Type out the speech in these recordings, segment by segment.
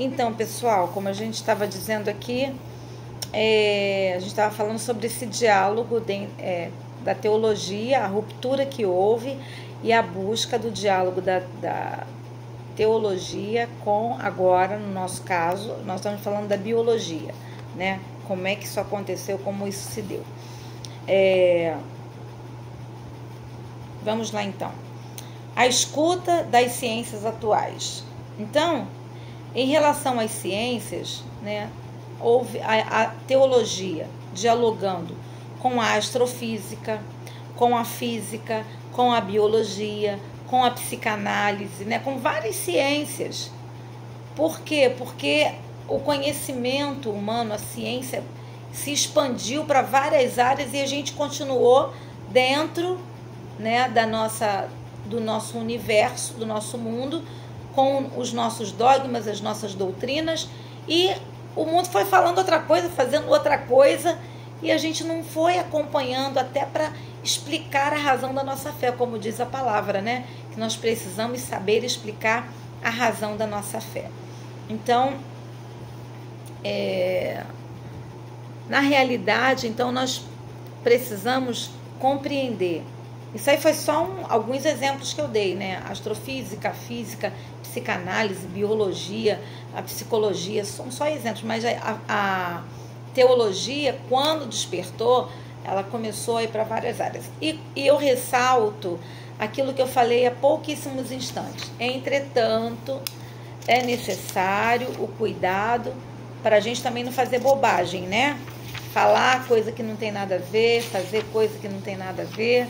Então, pessoal, como a gente estava dizendo aqui, a gente estava falando sobre esse diálogo da teologia, a ruptura que houve e a busca do diálogo da teologia com, agora, no nosso caso, nós estamos falando da biologia, né? Como é que isso aconteceu, como isso se deu. Vamos lá, então. A escuta das ciências atuais. Então, em relação às ciências, né, houve a teologia dialogando com a astrofísica, com a física, com a biologia, com a psicanálise, né, com várias ciências. Por quê? Porque o conhecimento humano, a ciência, se expandiu para várias áreas e a gente continuou dentro, né, do nosso universo, do nosso mundo, com os nossos dogmas, as nossas doutrinas, e o mundo foi falando outra coisa, fazendo outra coisa, e a gente não foi acompanhando até para explicar a razão da nossa fé, como diz a palavra, né? Que nós precisamos saber explicar a razão da nossa fé. Então, na realidade, então nós precisamos compreender. Isso aí foi só alguns exemplos que eu dei, né? Astrofísica, física, psicanálise, biologia, a psicologia, são só exemplos, mas a teologia, quando despertou, ela começou a ir para várias áreas. E eu ressalto aquilo que eu falei há pouquíssimos instantes. Entretanto, é necessário o cuidado para a gente também não fazer bobagem, né? Falar coisa que não tem nada a ver, fazer coisa que não tem nada a ver,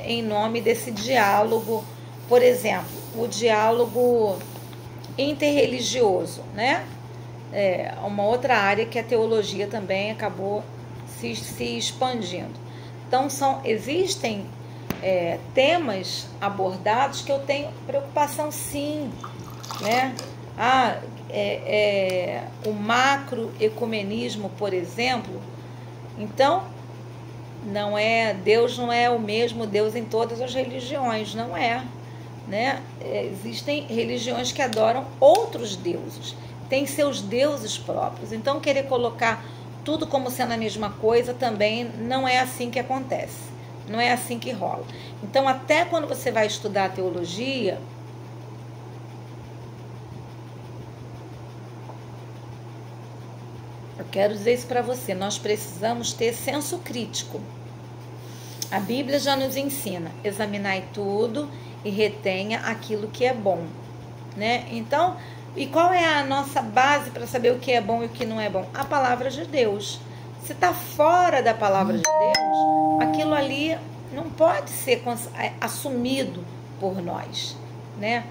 em nome desse diálogo. Por exemplo, o diálogo interreligioso, né? Uma outra área que a teologia também acabou se expandindo. Então, existem temas abordados que eu tenho preocupação, sim, né? O macroecumenismo, por exemplo. Então, Deus não é o mesmo Deus em todas as religiões, não é, né? Existem religiões que adoram outros deuses, têm seus deuses próprios. Então, querer colocar tudo como sendo a mesma coisa também não é assim que acontece, não é assim que rola. Então, até quando você vai estudar a teologia, eu quero dizer isso para você, nós precisamos ter senso crítico. A Bíblia já nos ensina, examinai tudo e retenha aquilo que é bom, né? Então, e qual é a nossa base para saber o que é bom e o que não é bom? A palavra de Deus. Se está fora da palavra de Deus, aquilo ali não pode ser assumido por nós, né?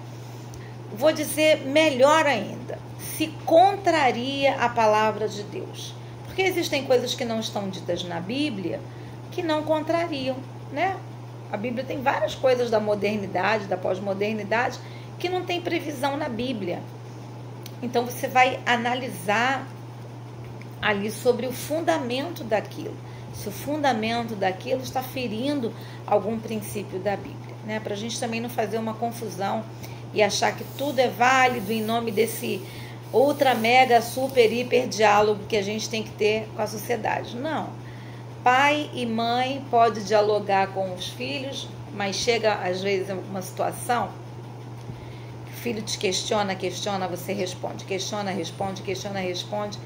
Vou dizer melhor ainda, se contraria a palavra de Deus. Porque existem coisas que não estão ditas na Bíblia que não contrariam, né? A Bíblia tem várias coisas da modernidade, da pós-modernidade, que não tem previsão na Bíblia. Então você vai analisar ali sobre o fundamento daquilo. Se o fundamento daquilo está ferindo algum princípio da Bíblia, né? Para a gente também não fazer uma confusão e achar que tudo é válido em nome desse ultra, mega, super, hiper diálogo que a gente tem que ter com a sociedade. Não. Pai e mãe podem dialogar com os filhos, mas chega às vezes em uma situação que o filho te questiona, você responde, questiona, responde, questiona, responde,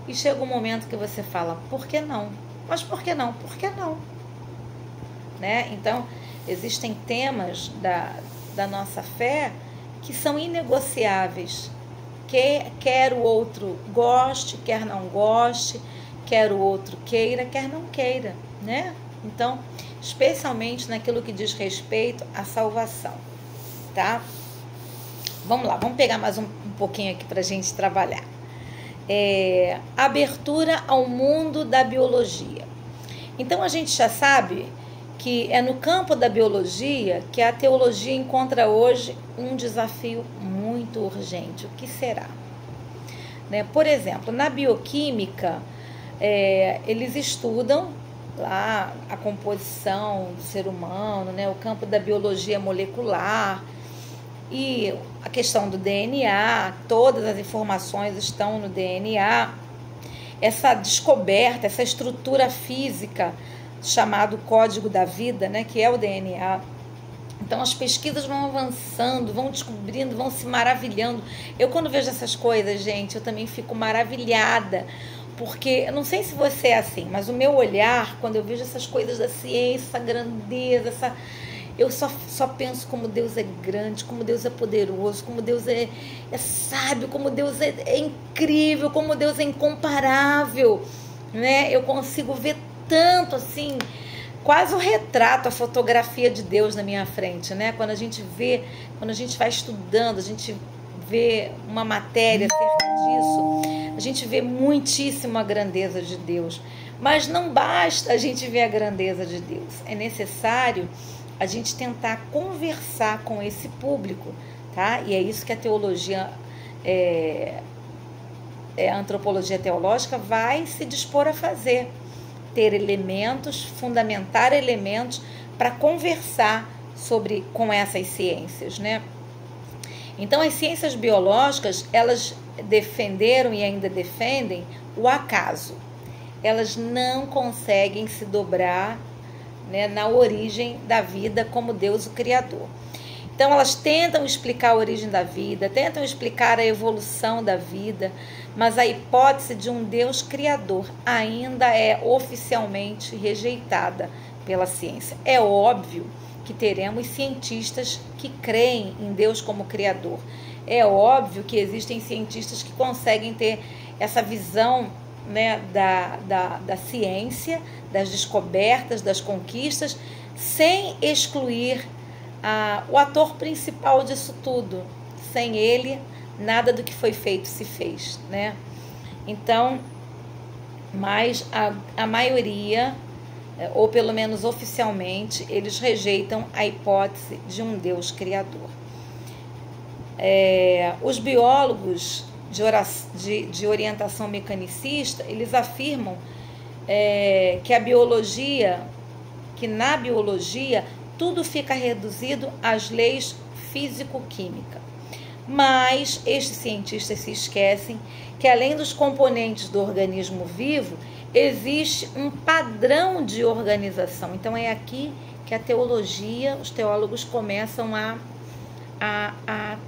e chega um momento que você fala, por que não? Mas por que não? Por que não? Né? Então, existem temas da nossa fé que são inegociáveis. Quer o outro goste, quer não goste, quer o outro queira, quer não queira, né? Então, especialmente naquilo que diz respeito à salvação, tá? Vamos lá, vamos pegar mais um pouquinho aqui para a gente trabalhar. Abertura ao mundo da biologia. Então, a gente já sabe que é no campo da biologia que a teologia encontra hoje um desafio muito urgente. O que será? Né? Por exemplo, na bioquímica, eles estudam lá a composição do ser humano, né? O campo da biologia molecular, E a questão do DNA, todas as informações estão no DNA. Essa descoberta, essa estrutura física chamado código da vida, né, que é o DNA. Então as pesquisas vão avançando, vão descobrindo, vão se maravilhando. Eu quando vejo essas coisas, gente, eu também fico maravilhada, porque eu não sei se você é assim, mas o meu olhar, quando eu vejo essas coisas da ciência, essa grandeza, eu só penso como Deus é grande, como Deus é poderoso, como Deus é sábio, como Deus é incrível, como Deus é incomparável, né? Eu consigo ver tanto assim, quase o retrato, a fotografia de Deus na minha frente, né? Quando a gente vai estudando, a gente vê uma matéria acerca disso, a gente vê muitíssimo a grandeza de Deus. Mas não basta a gente ver a grandeza de Deus, é necessário a gente tentar conversar com esse público, tá? E é isso que a teologia, a antropologia teológica vai se dispor a fazer. Ter elementos, fundamentar elementos para conversar com essas ciências, né? Então, as ciências biológicas, elas defenderam e ainda defendem o acaso. Elas não conseguem se dobrar, né, na origem da vida como Deus o Criador. Então elas tentam explicar a origem da vida, tentam explicar a evolução da vida, mas a hipótese de um Deus Criador ainda é oficialmente rejeitada pela ciência. É óbvio que teremos cientistas que creem em Deus como Criador. É óbvio que existem cientistas que conseguem ter essa visão, né, da ciência, das descobertas, das conquistas, sem excluir o ator principal disso tudo. Sem ele, nada do que foi feito se fez, né? Então, mas a maioria, ou pelo menos oficialmente, eles rejeitam a hipótese de um Deus criador. Os biólogos de orientação mecanicista, eles afirmam que na biologia tudo fica reduzido às leis físico-químicas. Mas estes cientistas se esquecem que além dos componentes do organismo vivo, existe um padrão de organização. Então é aqui que a teologia, os teólogos começam a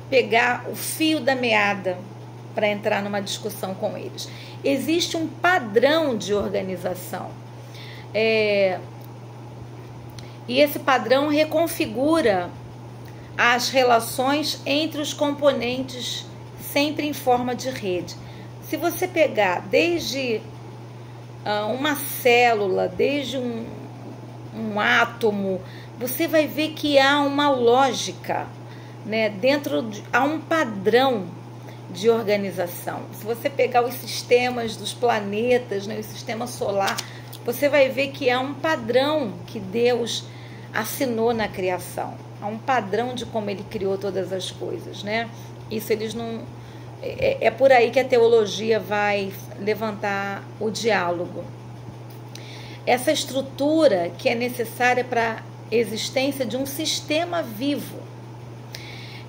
pegar o fio da meada para entrar numa discussão com eles. Existe um padrão de organização. E esse padrão reconfigura as relações entre os componentes, sempre em forma de rede. Se você pegar desde uma célula, desde um átomo, você vai ver que há uma lógica, né? Há um padrão de organização. Se você pegar os sistemas dos planetas, né, o sistema solar, você vai ver que há um padrão que Deus assinou na criação. Há um padrão de como ele criou todas as coisas, né? Isso eles não... É por aí que a teologia vai levantar o diálogo. Essa estrutura que é necessária para a existência de um sistema vivo,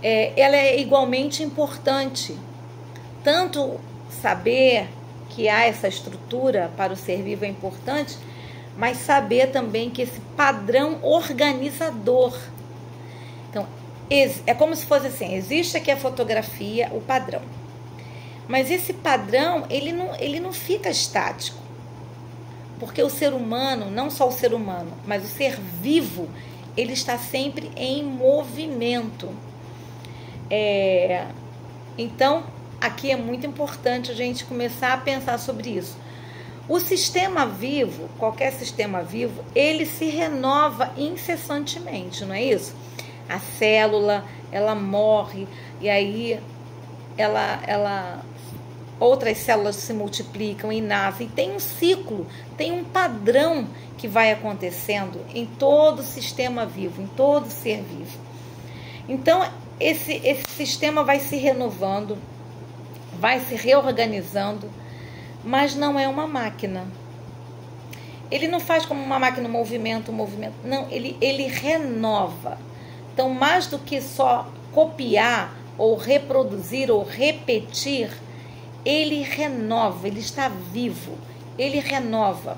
ela é igualmente importante. Tanto saber que há essa estrutura para o ser vivo é importante, mas saber também que esse padrão organizador. Então, é como se fosse assim, existe aqui a fotografia, o padrão. Mas esse padrão, ele não fica estático. Porque o ser humano, não só o ser humano, mas o ser vivo, ele está sempre em movimento. Então, aqui é muito importante a gente começar a pensar sobre isso. O sistema vivo, qualquer sistema vivo, ele se renova incessantemente, não é isso? A célula, ela morre e aí outras células se multiplicam e nascem. Tem um ciclo, tem um padrão que vai acontecendo em todo sistema vivo, em todo ser vivo. Então, esse sistema vai se renovando, vai se reorganizando, mas não é uma máquina. Ele não faz como uma máquina um movimento. Não, ele renova. Então, mais do que só copiar ou reproduzir ou repetir, ele renova, ele está vivo, ele renova.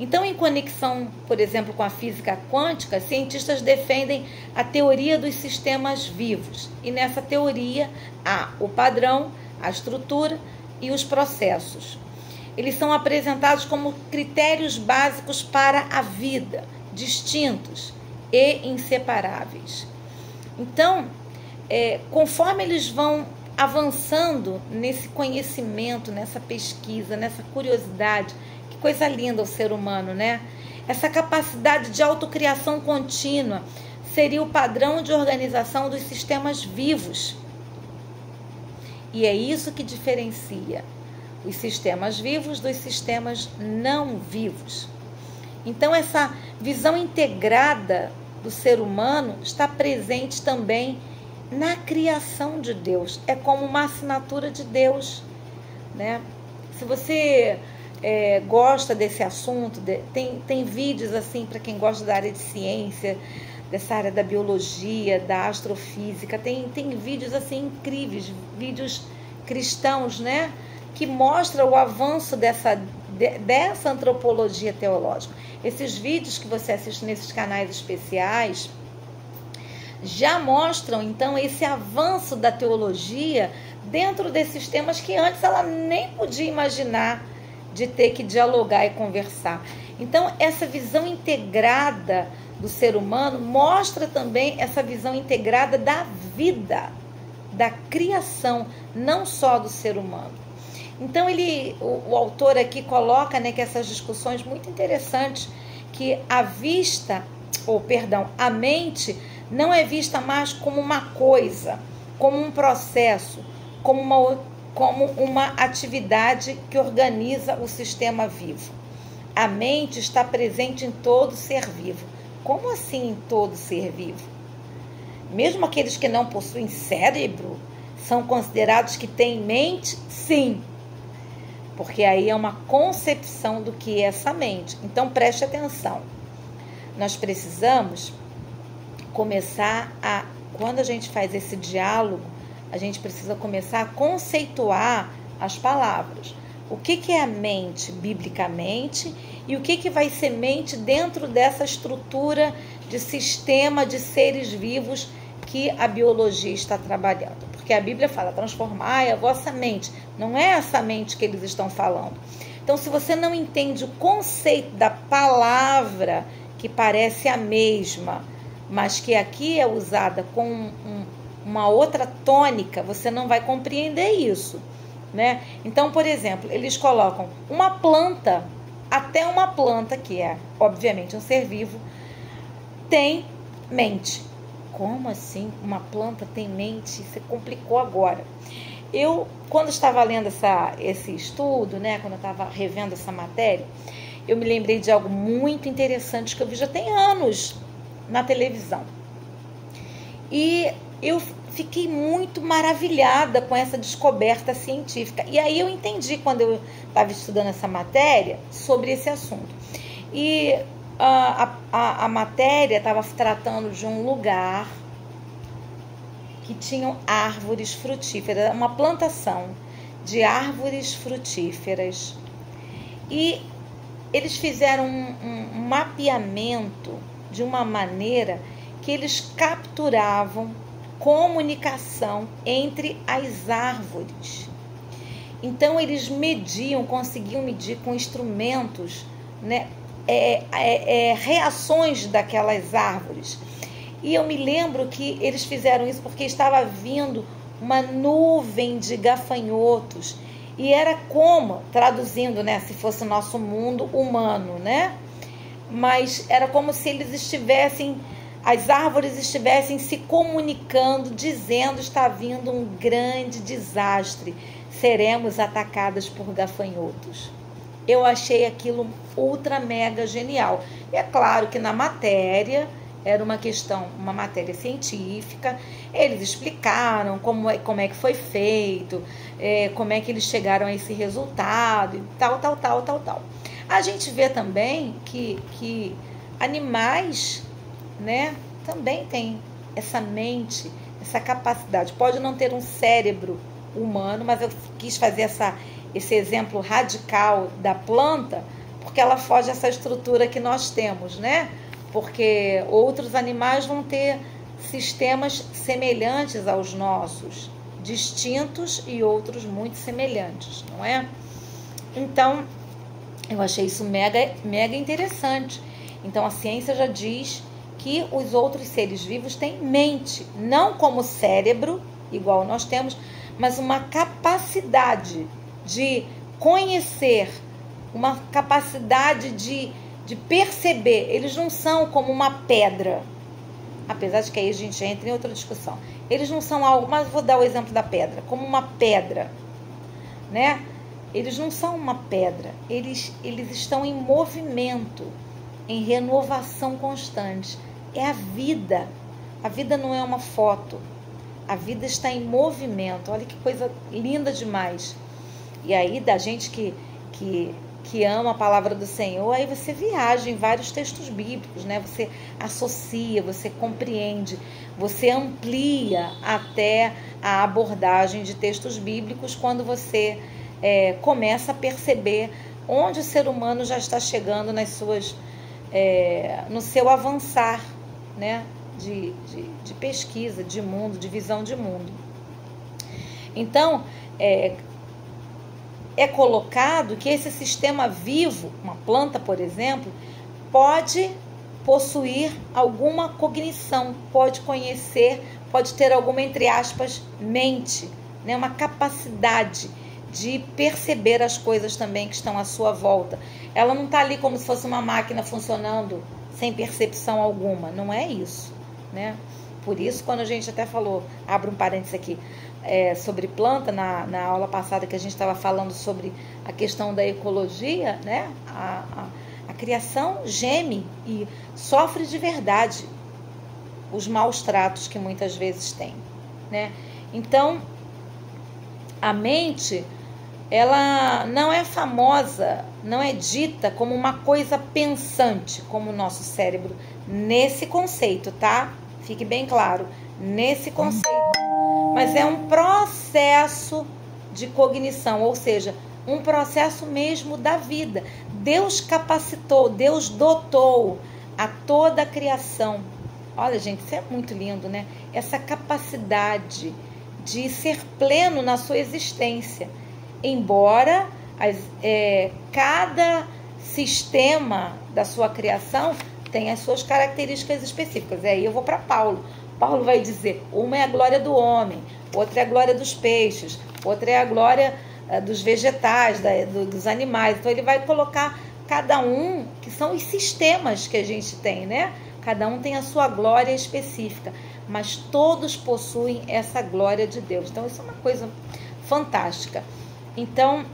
Então, em conexão, por exemplo, com a física quântica, cientistas defendem a teoria dos sistemas vivos. E nessa teoria há o padrão, a estrutura e os processos. Eles são apresentados como critérios básicos para a vida, distintos e inseparáveis. Então, conforme eles vão avançando nesse conhecimento, nessa pesquisa, nessa curiosidade, que coisa linda o ser humano, né? Essa capacidade de autocriação contínua seria o padrão de organização dos sistemas vivos. E é isso que diferencia os sistemas vivos dos sistemas não vivos. Então, essa visão integrada do ser humano está presente também na criação de Deus. É como uma assinatura de Deus, né? Se você gosta desse assunto, tem vídeos assim para quem gosta da área de ciência, dessa área da biologia, da astrofísica, tem vídeos assim incríveis, vídeos cristãos, né? Que mostram o avanço dessa antropologia teológica. Esses vídeos que você assiste nesses canais especiais já mostram, então, esse avanço da teologia dentro desses temas que antes ela nem podia imaginar de ter que dialogar e conversar. Então, essa visão integrada do ser humano mostra também essa visão integrada da vida, da criação, não só do ser humano. Então, o autor aqui coloca, né, que essas discussões muito interessantes, que a mente não é vista mais como uma coisa, como um processo, como uma atividade que organiza o sistema vivo. A mente está presente em todo ser vivo. Como assim em todo ser vivo? Mesmo aqueles que não possuem cérebro são considerados que têm mente? Sim. Porque aí é uma concepção do que é essa mente. Então, preste atenção. Nós precisamos começar quando a gente faz esse diálogo, a gente precisa começar a conceituar as palavras. O que é a mente biblicamente e o que vai ser mente dentro dessa estrutura de sistema de seres vivos que a biologia está trabalhando. Porque a Bíblia fala, transformai a vossa mente. Não é essa mente que eles estão falando. Então, se você não entende o conceito da palavra, que parece a mesma, mas que aqui é usada com uma outra tônica, você não vai compreender isso, né? Então, por exemplo, eles colocam uma planta, até uma planta, que é, obviamente, um ser vivo, tem mente. Como assim? Uma planta tem mente? Você complicou agora. Eu, quando estava lendo esse estudo, né, quando eu estava revendo essa matéria, eu me lembrei de algo muito interessante que eu vi já tem anos na televisão. E eu fiquei muito maravilhada com essa descoberta científica. E aí eu entendi, quando eu estava estudando essa matéria, sobre esse assunto. E a matéria estava tratando de um lugar que tinham árvores frutíferas, uma plantação de árvores frutíferas. E eles fizeram um mapeamento de uma maneira que eles capturavam comunicação entre as árvores. Então, eles conseguiam medir com instrumentos, né, reações daquelas árvores. E eu me lembro que eles fizeram isso porque estava vindo uma nuvem de gafanhotos. E era como, traduzindo, né, se fosse o nosso mundo humano, né? Mas era como se as árvores estivessem se comunicando, dizendo: está vindo um grande desastre, seremos atacadas por gafanhotos. Eu achei aquilo ultra mega genial. E é claro que na matéria, era uma matéria científica, eles explicaram como é que foi feito, como é que eles chegaram a esse resultado, e tal. A gente vê também que animais, né, também têm essa mente, essa capacidade. Pode não ter um cérebro humano, mas eu quis fazer esse exemplo radical da planta, porque ela foge dessa estrutura que nós temos, né? Porque outros animais vão ter sistemas semelhantes aos nossos, distintos e outros muito semelhantes, não é? Então, eu achei isso mega interessante. Então, a ciência já diz que os outros seres vivos têm mente, não como cérebro, igual nós temos, mas uma capacidade de conhecer, uma capacidade de perceber. Eles não são como uma pedra, apesar de que aí a gente entra em outra discussão. Eles não são algo, mas vou dar o exemplo da pedra, como uma pedra, né? Eles não são uma pedra, eles estão em movimento, em renovação constante. É a vida. A vida não é uma foto. A vida está em movimento. Olha que coisa linda demais. E aí, da gente que ama a palavra do Senhor, aí você viaja em vários textos bíblicos, né? Você associa, você compreende, você amplia até a abordagem de textos bíblicos quando você começa a perceber onde o ser humano já está chegando nas suas, no seu avançar, né? De pesquisa, de mundo, de visão de mundo. Então, é colocado que esse sistema vivo, uma planta, por exemplo, pode possuir alguma cognição, pode conhecer, pode ter alguma, entre aspas, mente, né? Uma capacidade de perceber as coisas também que estão à sua volta. Ela não está ali como se fosse uma máquina funcionando sem percepção alguma, não é isso, né? Por isso, quando a gente até falou, abro um parênteses aqui, sobre planta, na aula passada que a gente estava falando sobre a questão da ecologia, né? A criação geme e sofre de verdade os maus tratos que muitas vezes tem, né? Então, a mente, ela não é famosa, não é dita como uma coisa pensante, como o nosso cérebro, nesse conceito, tá? Fique bem claro, nesse conceito. Mas é um processo de cognição, ou seja, um processo mesmo da vida. Deus capacitou, Deus dotou a toda a criação. Olha, gente, isso é muito lindo, né? Essa capacidade de ser pleno na sua existência. Embora cada sistema da sua criação tenha as suas características específicas. E aí eu vou para Paulo. Paulo vai dizer, uma é a glória do homem, outra é a glória dos peixes, outra é a glória dos vegetais, dos animais. Então ele vai colocar cada um, que são os sistemas que a gente tem, né? Cada um tem a sua glória específica, mas todos possuem essa glória de Deus. Então isso é uma coisa fantástica. Então,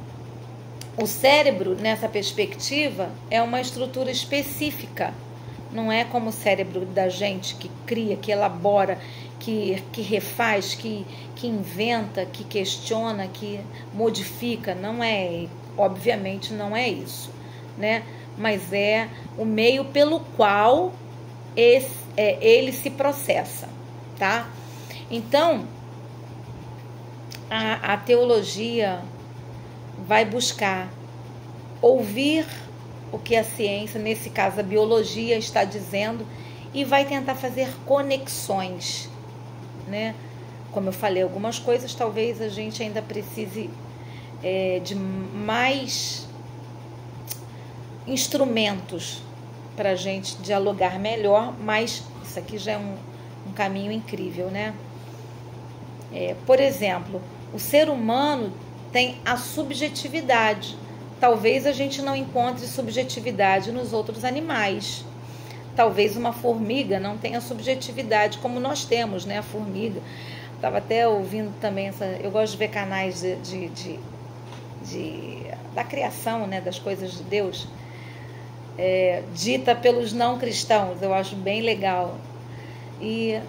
o cérebro, nessa perspectiva, é uma estrutura específica. Não é como o cérebro da gente que cria, que elabora, que refaz, que inventa, que questiona, que modifica. Não é, obviamente não é isso, né? Mas é o meio pelo qual ele se processa, tá? Então, a teologia vai buscar ouvir o que a ciência, nesse caso a biologia, está dizendo e vai tentar fazer conexões, né? Como eu falei, algumas coisas talvez a gente ainda precise de mais instrumentos para a gente dialogar melhor, mas isso aqui já é um caminho incrível, né? Por exemplo, o ser humano tem a subjetividade. Talvez a gente não encontre subjetividade nos outros animais. Talvez uma formiga não tenha subjetividade como nós temos, né? A formiga. Estava até ouvindo também eu gosto de ver canais da criação, né? Das coisas de Deus, dita pelos não cristãos. Eu acho bem legal. E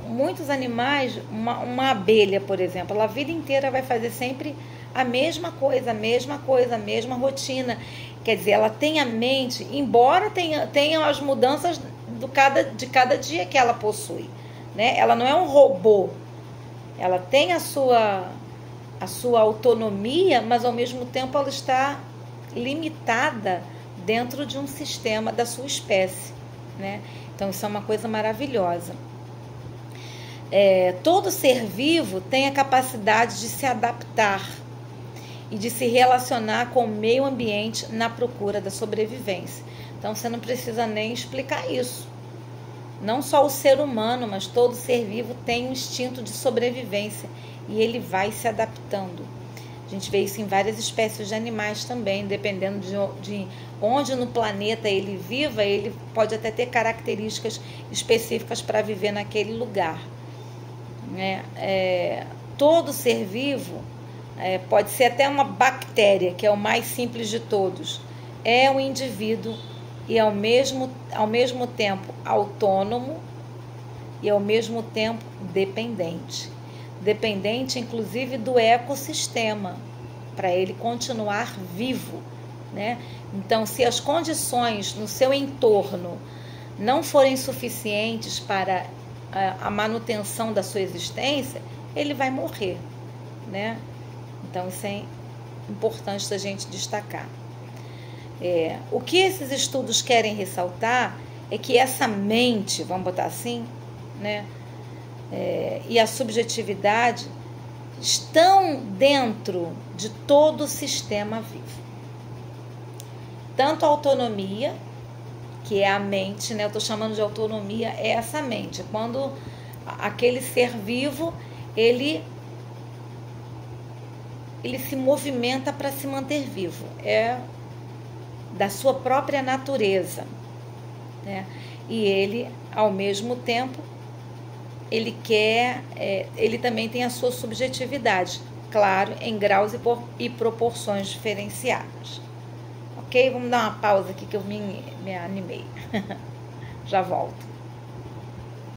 muitos animais, uma abelha, por exemplo, ela a vida inteira vai fazer sempre a mesma coisa, a mesma rotina. Quer dizer, ela tem a mente, embora tenha as mudanças de cada dia que ela possui, né? Ela não é um robô. Ela tem a sua autonomia, mas ao mesmo tempo ela está limitada dentro de um sistema da sua espécie, né? Então isso é uma coisa maravilhosa. Todo ser vivo tem a capacidade de se adaptar e de se relacionar com o meio ambiente na procura da sobrevivência. Então você não precisa nem explicar isso. Não só o ser humano, mas todo ser vivo tem um instinto de sobrevivência e ele vai se adaptando. A gente vê isso em várias espécies de animais também, dependendo de onde no planeta ele viva, ele pode até ter características específicas para viver naquele lugar. Todo ser vivo, pode ser até uma bactéria, que é o mais simples de todos, é um indivíduo e ao mesmo tempo autônomo e ao mesmo tempo dependente. Dependente, inclusive, do ecossistema, para ele continuar vivo, né? Então, se as condições no seu entorno não forem suficientes para a manutenção da sua existência, ele vai morrer, né? Então, isso é importante da gente destacar. O que esses estudos querem ressaltar é que essa mente, vamos botar assim, né? E a subjetividade estão dentro de todo o sistema vivo. Tanto a autonomia, que é a mente, né? Eu estou chamando de autonomia, é essa mente. Quando aquele ser vivo, ele se movimenta para se manter vivo. É da sua própria natureza, né? E ele, ao mesmo tempo, ele também tem a sua subjetividade, claro, em graus e proporções diferenciadas. Ok? Vamos dar uma pausa aqui que eu me animei. Já volto.